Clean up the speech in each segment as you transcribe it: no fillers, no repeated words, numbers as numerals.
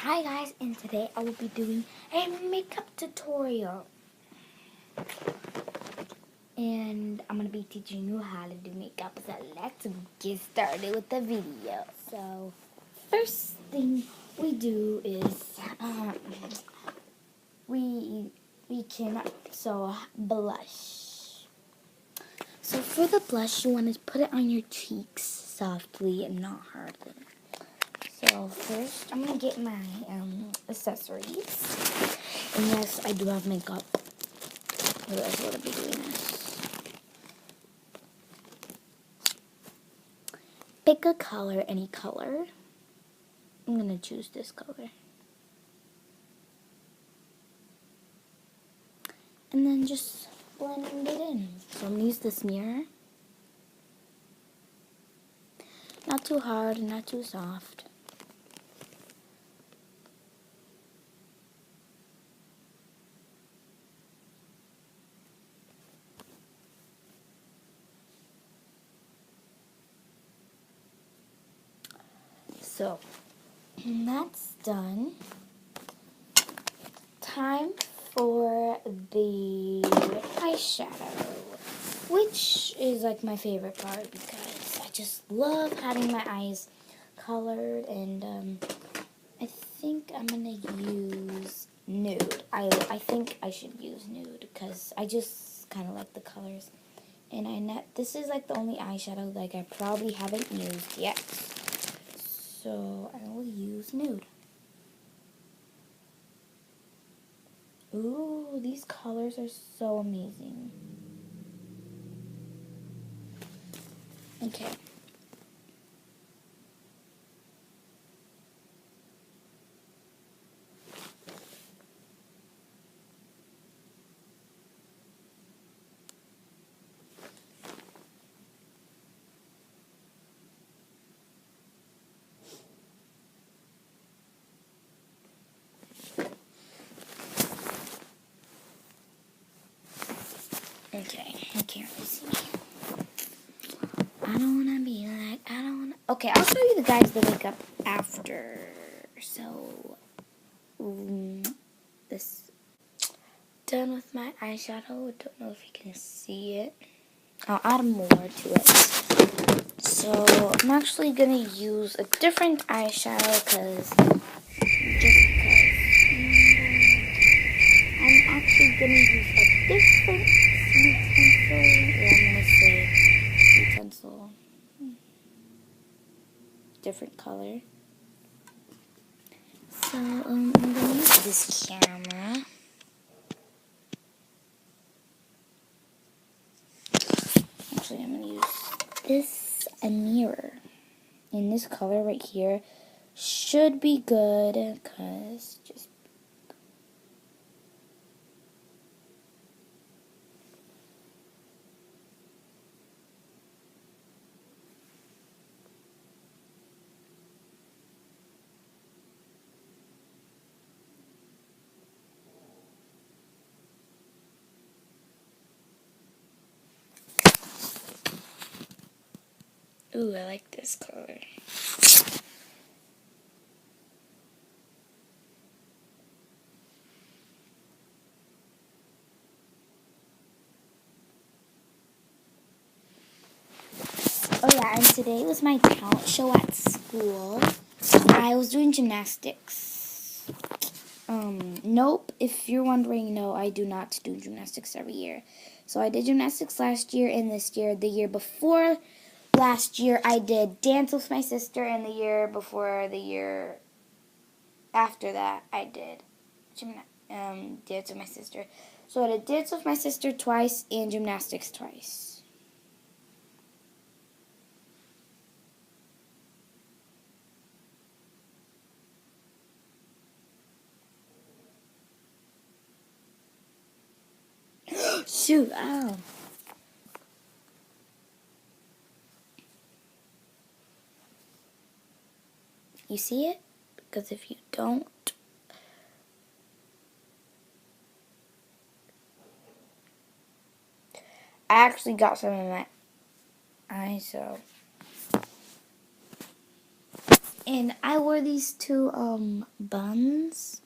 Hi guys, and today I will be doing a makeup tutorial. And I'm going to be teaching you how to do makeup. So let's get started with the video. So first thing we do is we can blush. So for the blush, you want to put it on your cheeks softly and not hardly. So first, I'm gonna get my accessories. And yes, I do have makeup. Otherwise, I wouldn't be doing this. Pick a color, any color. I'm gonna choose this color. And then just blend it in. So I'm gonna use this mirror. Not too hard and not too soft. So, that's done. Time for the eyeshadow, which is like my favorite part because I just love having my eyes colored, and I think I'm gonna use nude. I think I should use nude because I just kind of like the colors, and this is like the only eyeshadow like I probably haven't used yet, so I will use nude. Ooh, these colors are so amazing. Okay. Okay, I can't really see. I don't wanna be like, I don't wanna. Okay, I'll show you the guys the makeup after. So, this. Done with my eyeshadow. I don't know if you can see it. I'll add more to it. So, I'm actually gonna use a different eyeshadow because. I'm actually gonna use a different utensil. Or I'm gonna say utensil. Different color. So, I'm gonna use this camera. Actually, I'm gonna use this mirror. And this color right here should be good, cause just. Ooh, I like this color. Oh yeah, and today was my talent show at school. I was doing gymnastics. Nope, if you're wondering, no, I do not do gymnastics every year. So I did gymnastics last year and this year. The year before last year, I did dance with my sister, and the year before, the year after that, I did dance with my sister. So I did dance with my sister twice and gymnastics twice. Shoot, ow. You see it? Because if you don't, I actually got some in my eye, so. And I wore these two buns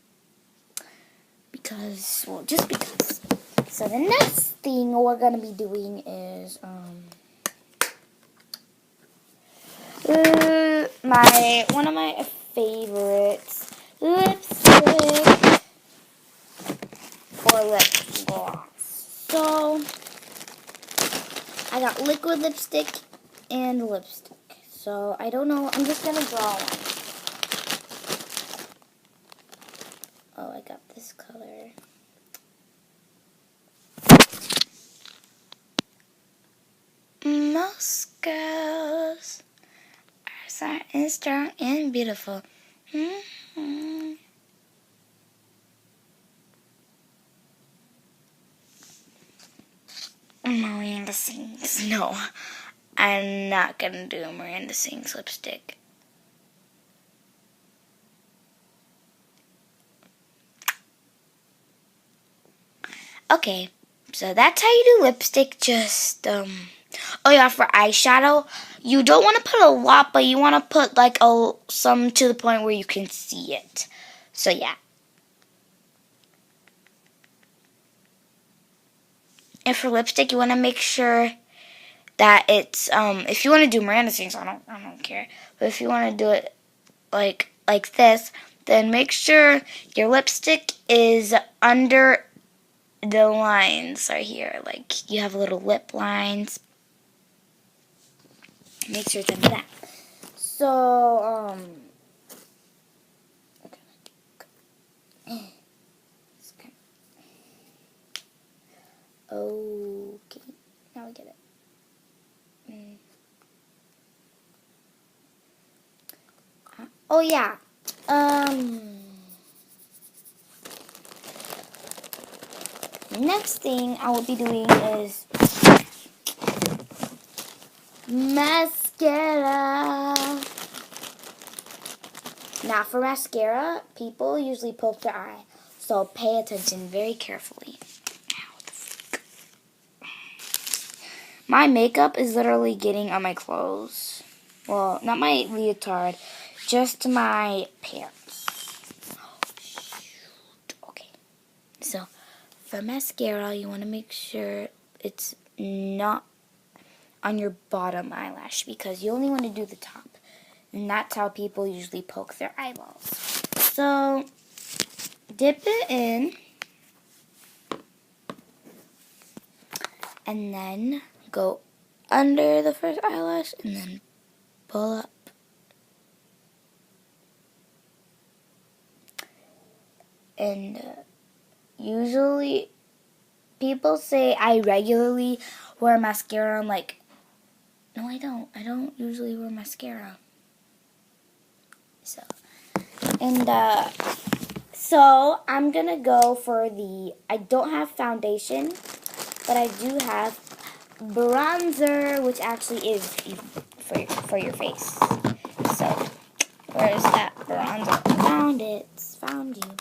because, well, just because. So the next thing we're gonna be doing is one of my favorites, lipstick or lip gloss. So I got liquid lipstick and lipstick. So I don't know. I'm just gonna draw one. Oh, I got this color. Most girls are smart and strong and beautiful. Mm-hmm. Miranda Sings. No, I'm not gonna do a Miranda Sings lipstick. Okay, so that's how you do lipstick. Just oh yeah, for eyeshadow, you don't want to put a lot, but you want to put like some to the point where you can see it. So yeah. And for lipstick, you want to make sure that it's if you want to do Miranda Sings, I don't care. But if you want to do it like this, then make sure your lipstick is under the lines right here. Like you have little lip lines. Make sure it's under that. So okay, now I get it. Oh yeah. Next thing I will be doing is mascara. Now for mascara, people usually poke their eye, so pay attention very carefully. My makeup is literally getting on my clothes. Well, not my leotard, just my pants. Oh, shoot. Okay. So, for mascara, you want to make sure it's not on your bottom eyelash because you only want to do the top. And that's how people usually poke their eyeballs. So, dip it in. And then go under the first eyelash and then pull up. And usually people say I regularly wear mascara. I'm like, no, I don't. I don't usually wear mascara. So, and so I'm gonna go for I don't have foundation, but I do have bronzer, which actually is for your face. So, where's that bronzer? Found it. Found you.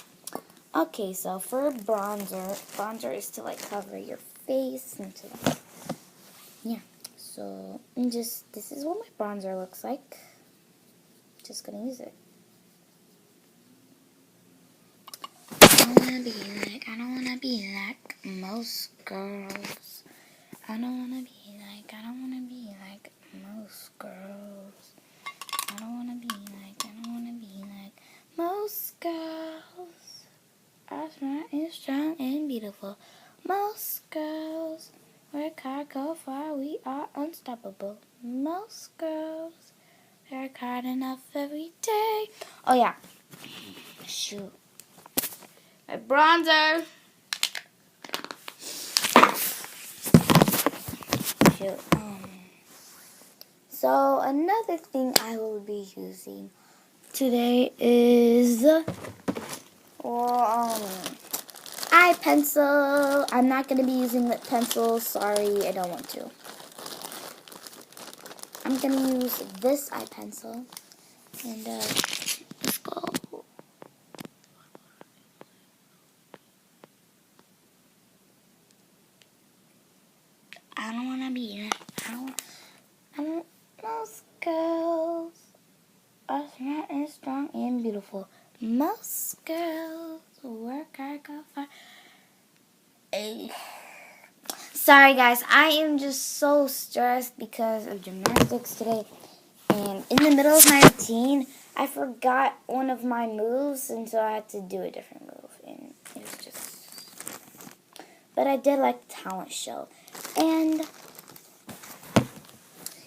Okay, so for bronzer is to like cover your face and to, yeah. So this is what my bronzer looks like. Just gonna use it. I don't wanna be like most girls. I don't wanna be like most girls. I don't wanna be like most girls. Are smart and strong and beautiful. Most girls work hard, go far, we are unstoppable. Most girls work hard enough every day. Oh yeah. Shoot. My bronzer. Shoot. So another thing I will be using today is eye pencil. I'm not going to be using lip pencil. Sorry, I don't want to. I'm going to use this eye pencil. And let's go. I don't want to be I don't most girls are smart Most girls work hard, go far. Sorry guys, I am just so stressed because of gymnastics today. And in the middle of my routine, I forgot one of my moves, and so I had to do a different move. And it was just... But I did like the talent show. And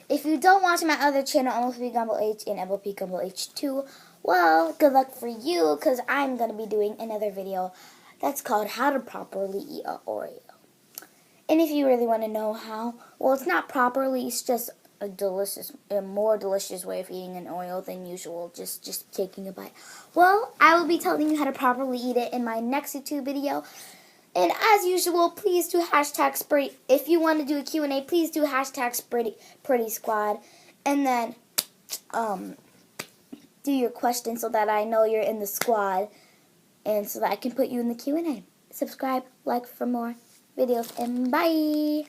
if you don't watch my other channel, MLP Gumball H and MLP Gumball H2, well, good luck for you, because I'm going to be doing another video that's called How to Properly Eat an Oreo. And if you really want to know how, well, it's not properly, it's just a more delicious way of eating an Oreo than usual, just taking a bite. Well, I will be telling you how to properly eat it in my next YouTube video. And as usual, please do hashtag Spritty. If you want to do a Q&A, please do hashtag Pretty Squad. And then do your question so that I know you're in the squad. And so that I can put you in the Q&A. Subscribe, like for more videos, and bye!